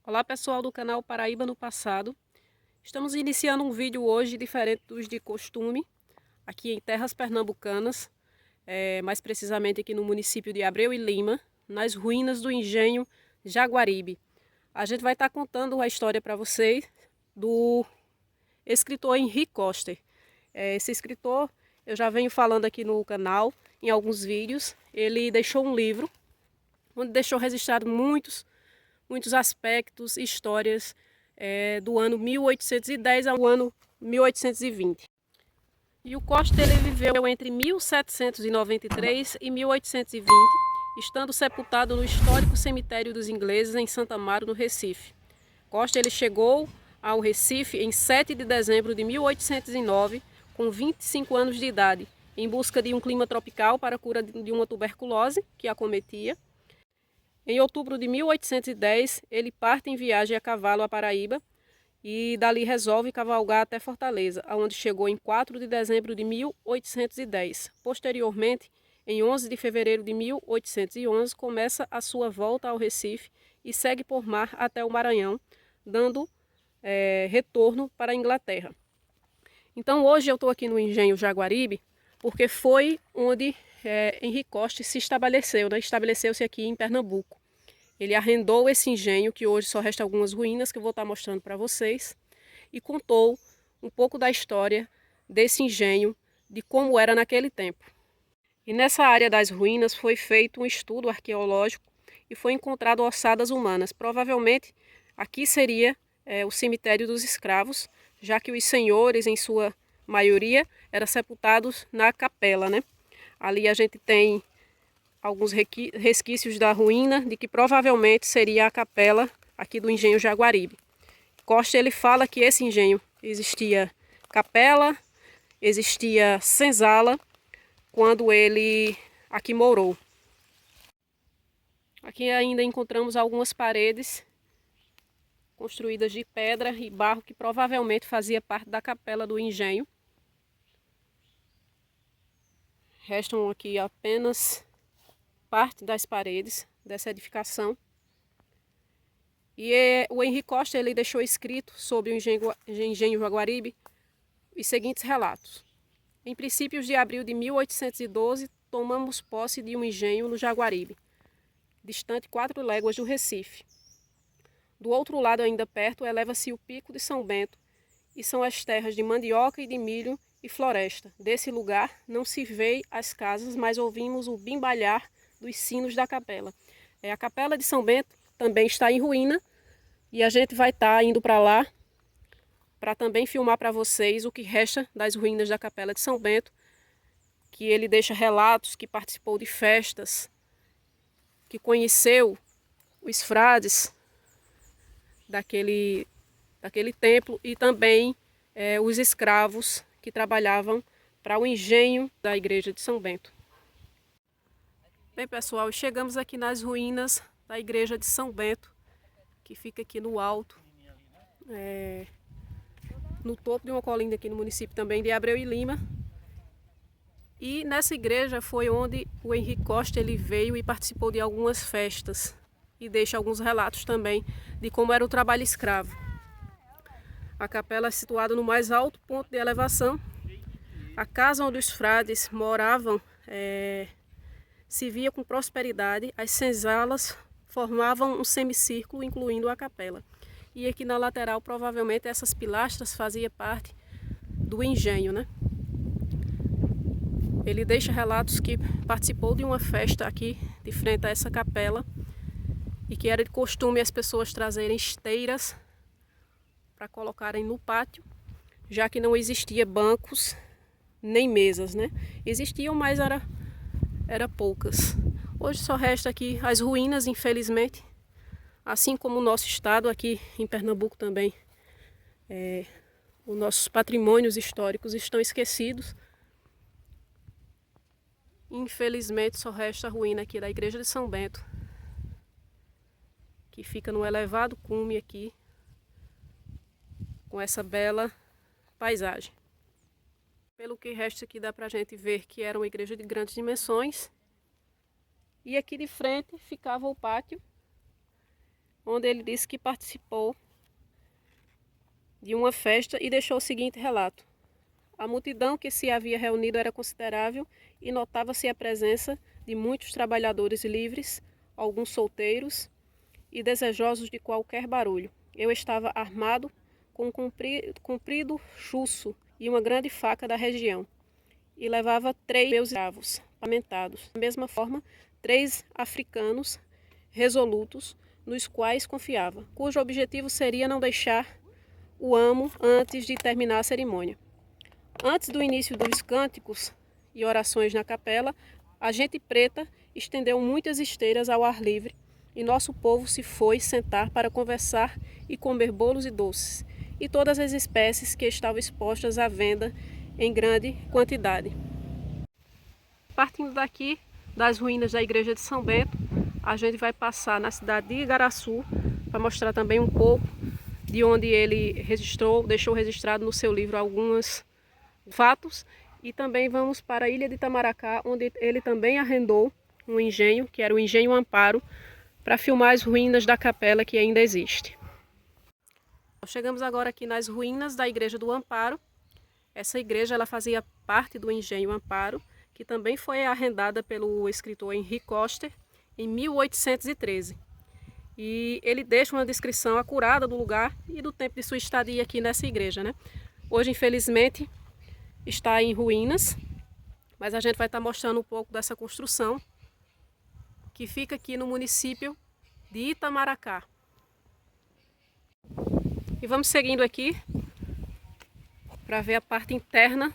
Olá pessoal do canal Paraíba no Passado. Estamos iniciando um vídeo hoje diferente dos de costume, aqui em terras pernambucanas, mais precisamente aqui no município de Abreu e Lima, nas ruínas do engenho Jaguaribe. A gente vai estar contando a história para vocês do escritor Henri Coster. Esse escritor, eu já venho falando aqui no canal, em alguns vídeos. Ele deixou um livro, onde deixou registrado muitos aspectos, histórias do ano 1810 ao ano 1820. E o Costa ele viveu entre 1793 e 1820, estando sepultado no histórico cemitério dos ingleses em Santa Amaro, no Recife. Costa ele chegou ao Recife em 7 de dezembro de 1809, com 25 anos de idade, em busca de um clima tropical para a cura de uma tuberculose que acometia. Em outubro de 1810, ele parte em viagem a cavalo à Paraíba e dali resolve cavalgar até Fortaleza, onde chegou em 4 de dezembro de 1810. Posteriormente, em 11 de fevereiro de 1811, começa a sua volta ao Recife e segue por mar até o Maranhão, dando retorno para a Inglaterra. Então hoje eu estou aqui no engenho Jaguaribe, porque foi onde Henri Coster se estabeleceu, né? Estabeleceu-se aqui em Pernambuco. Ele arrendou esse engenho, que hoje só resta algumas ruínas, que eu vou estar mostrando para vocês, e contou um pouco da história desse engenho, de como era naquele tempo. E nessa área das ruínas foi feito um estudo arqueológico e foi encontrado ossadas humanas. Provavelmente aqui seria o cemitério dos escravos, já que os senhores, em sua maioria, eram sepultados na capela, né? Ali a gente tem alguns resquícios da ruína de que provavelmente seria a capela aqui do engenho Jaguaribe. Costa ele fala que esse engenho existia capela, existia senzala quando ele aqui morou. Aqui ainda encontramos algumas paredes construídas de pedra e barro que provavelmente fazia parte da capela do engenho. Restam aqui apenas parte das paredes dessa edificação. E o Henri Coster ele deixou escrito sobre o engenho Jaguaribe os seguintes relatos. Em princípios de abril de 1812, tomamos posse de um engenho no Jaguaribe, distante 4 léguas do Recife. Do outro lado, ainda perto, eleva-se o Pico de São Bento, e são as terras de mandioca e de milho e floresta. Desse lugar não se vê as casas, mas ouvimos o bimbalhar dos sinos da capela. A capela de São Bento também está em ruína, e a gente vai estar indo para lá para também filmar para vocês o que resta das ruínas da capela de São Bento, que ele deixa relatos que participou de festas, que conheceu os frades daquele templo e também os escravos que trabalhavam para o engenho da igreja de São Bento. Bem pessoal, chegamos aqui nas ruínas da igreja de São Bento, que fica aqui no alto, no topo de uma colina aqui no município também de Abreu e Lima. E nessa igreja foi onde o Henri Coster ele veio e participou de algumas festas e deixa alguns relatos também de como era o trabalho escravo. A capela é situada no mais alto ponto de elevação. A casa onde os frades moravam se via com prosperidade. As senzalas formavam um semicírculo, incluindo a capela. E aqui na lateral, provavelmente, essas pilastras faziam parte do engenho, né? Ele deixa relatos que participou de uma festa aqui, de frente a essa capela, e que era de costume as pessoas trazerem esteiras para colocarem no pátio, já que não existia bancos nem mesas, né? Existiam, mas era poucas. Hoje só resta aqui as ruínas, infelizmente, assim como o nosso estado aqui em Pernambuco também. Os nossos patrimônios históricos estão esquecidos. Infelizmente só resta a ruína aqui da igreja de São Bento, que fica no elevado cume aqui, com essa bela paisagem. Pelo que resta aqui dá pra gente ver que era uma igreja de grandes dimensões. E aqui de frente ficava o pátio, onde ele disse que participou de uma festa e deixou o seguinte relato: a multidão que se havia reunido era considerável e notava-se a presença de muitos trabalhadores livres, alguns solteiros e desejosos de qualquer barulho. Eu estava armado com um comprido chuço e uma grande faca da região, e levava 3 meus escravos, pamentados. Da mesma forma, 3 africanos resolutos, nos quais confiava, cujo objetivo seria não deixar o amo antes de terminar a cerimônia. Antes do início dos cânticos e orações na capela, a gente preta estendeu muitas esteiras ao ar livre e nosso povo se foi sentar para conversar e comer bolos e doces, e todas as espécies que estavam expostas à venda em grande quantidade. Partindo daqui, das ruínas da igreja de São Bento, a gente vai passar na cidade de Igaraçu para mostrar também um pouco de onde ele deixou registrado no seu livro alguns fatos, e também vamos para a ilha de Itamaracá, onde ele também arrendou um engenho, que era o Engenho Amparo, para filmar as ruínas da capela que ainda existe. Chegamos agora aqui nas ruínas da Igreja do Amparo. Essa igreja ela fazia parte do Engenho Amparo, que também foi arrendada pelo escritor Henri Coster em 1813. E ele deixa uma descrição acurada do lugar e do tempo de sua estadia aqui nessa igreja, né? Hoje, infelizmente, está em ruínas, mas a gente vai estar mostrando um pouco dessa construção que fica aqui no município de Itamaracá. E vamos seguindo aqui para ver a parte interna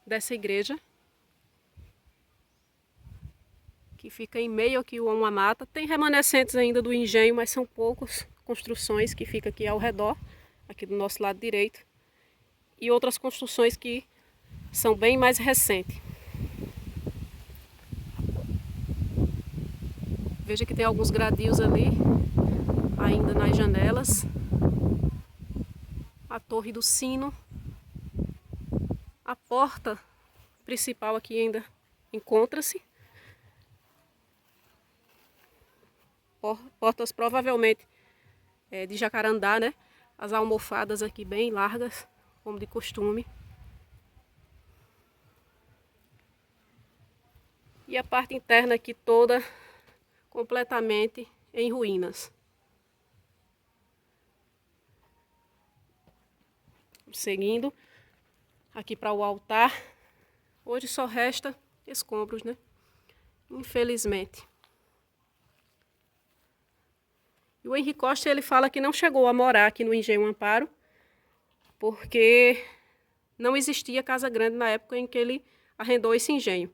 dessa igreja, que fica em meio aqui a uma mata. Tem remanescentes ainda do engenho, mas são poucas construções que ficam aqui ao redor, aqui do nosso lado direito, e outras construções que são bem mais recentes. Veja que tem alguns gradios ali, ainda nas janelas. A torre do sino. A porta principal aqui ainda encontra-se. Portas provavelmente de jacarandá, né? As almofadas aqui bem largas, como de costume. E a parte interna aqui toda completamente em ruínas. Seguindo aqui para o altar, hoje só resta escombros, né? Infelizmente. E o Henri Coster, ele fala que não chegou a morar aqui no Engenho Amparo, porque não existia casa grande na época em que ele arrendou esse engenho.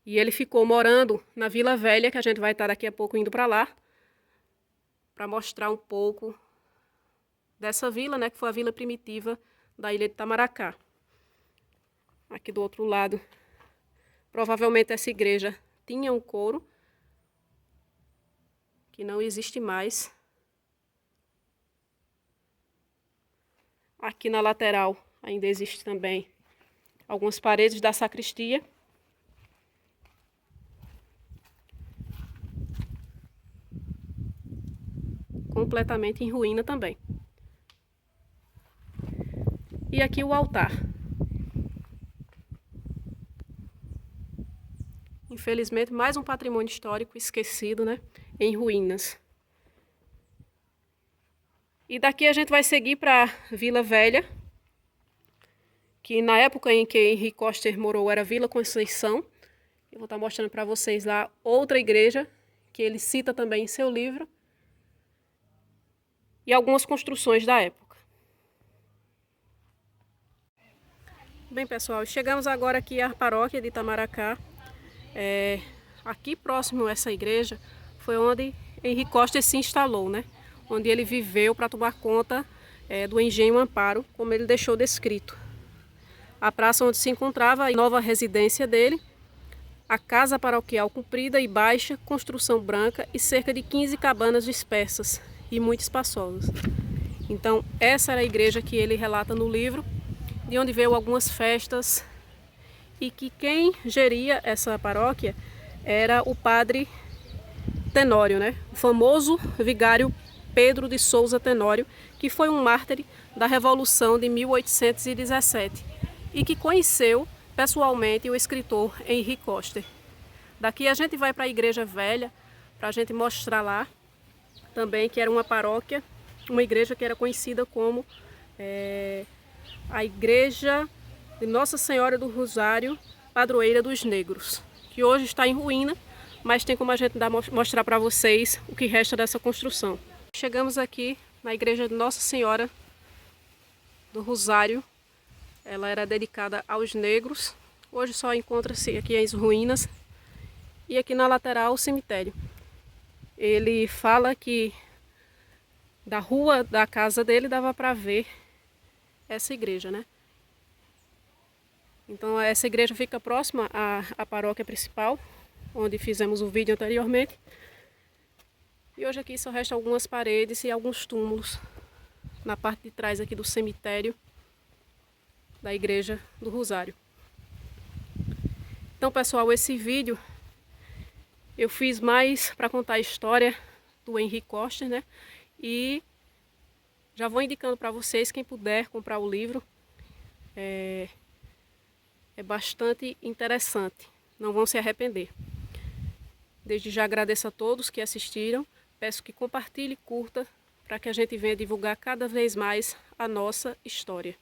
E ele ficou morando na Vila Velha, que a gente vai estar daqui a pouco indo para lá, para mostrar um pouco dessa vila, né, que foi a vila primitiva da ilha de Itamaracá. Aqui do outro lado, provavelmente essa igreja tinha um coro, que não existe mais. Aqui na lateral ainda existe também algumas paredes da sacristia. Completamente em ruína também. E aqui o altar. Infelizmente, mais um patrimônio histórico esquecido, né? Em ruínas. E daqui a gente vai seguir para Vila Velha, que na época em que Henri Coster morou era Vila Conceição. Eu vou estar mostrando para vocês lá outra igreja, que ele cita também em seu livro, e algumas construções da época. Bem, pessoal, chegamos agora aqui à paróquia de Itamaracá. Aqui próximo a essa igreja foi onde Henri Coster se instalou, né? Onde ele viveu para tomar conta do Engenho Amparo, como ele deixou descrito. A praça onde se encontrava a nova residência dele, a casa paroquial comprida e baixa, construção branca e cerca de 15 cabanas dispersas e muito espaçosas. Então, essa era a igreja que ele relata no livro, de onde veio algumas festas, e que quem geria essa paróquia era o padre Tenório, né? O famoso vigário Pedro de Souza Tenório, que foi um mártir da Revolução de 1817 e que conheceu pessoalmente o escritor Henri Coster. Daqui a gente vai para a Igreja Velha, para a gente mostrar lá também que era uma paróquia, uma igreja que era conhecida como a Igreja de Nossa Senhora do Rosário, Padroeira dos Negros, que hoje está em ruína, mas tem como a gente mostrar para vocês o que resta dessa construção. Chegamos aqui na Igreja de Nossa Senhora do Rosário. Ela era dedicada aos negros. Hoje só encontra-se aqui as ruínas. E aqui na lateral o cemitério. Ele fala que da rua da casa dele dava para ver essa igreja, né? Então essa igreja fica próxima à paróquia principal, onde fizemos o vídeo anteriormente. E hoje aqui só restam algumas paredes e alguns túmulos na parte de trás aqui do cemitério da Igreja do Rosário. Então, pessoal, esse vídeo eu fiz mais para contar a história do Henri Coster, né? E já vou indicando para vocês, quem puder comprar o livro, é bastante interessante, não vão se arrepender. Desde já agradeço a todos que assistiram, peço que compartilhe e curta para que a gente venha divulgar cada vez mais a nossa história.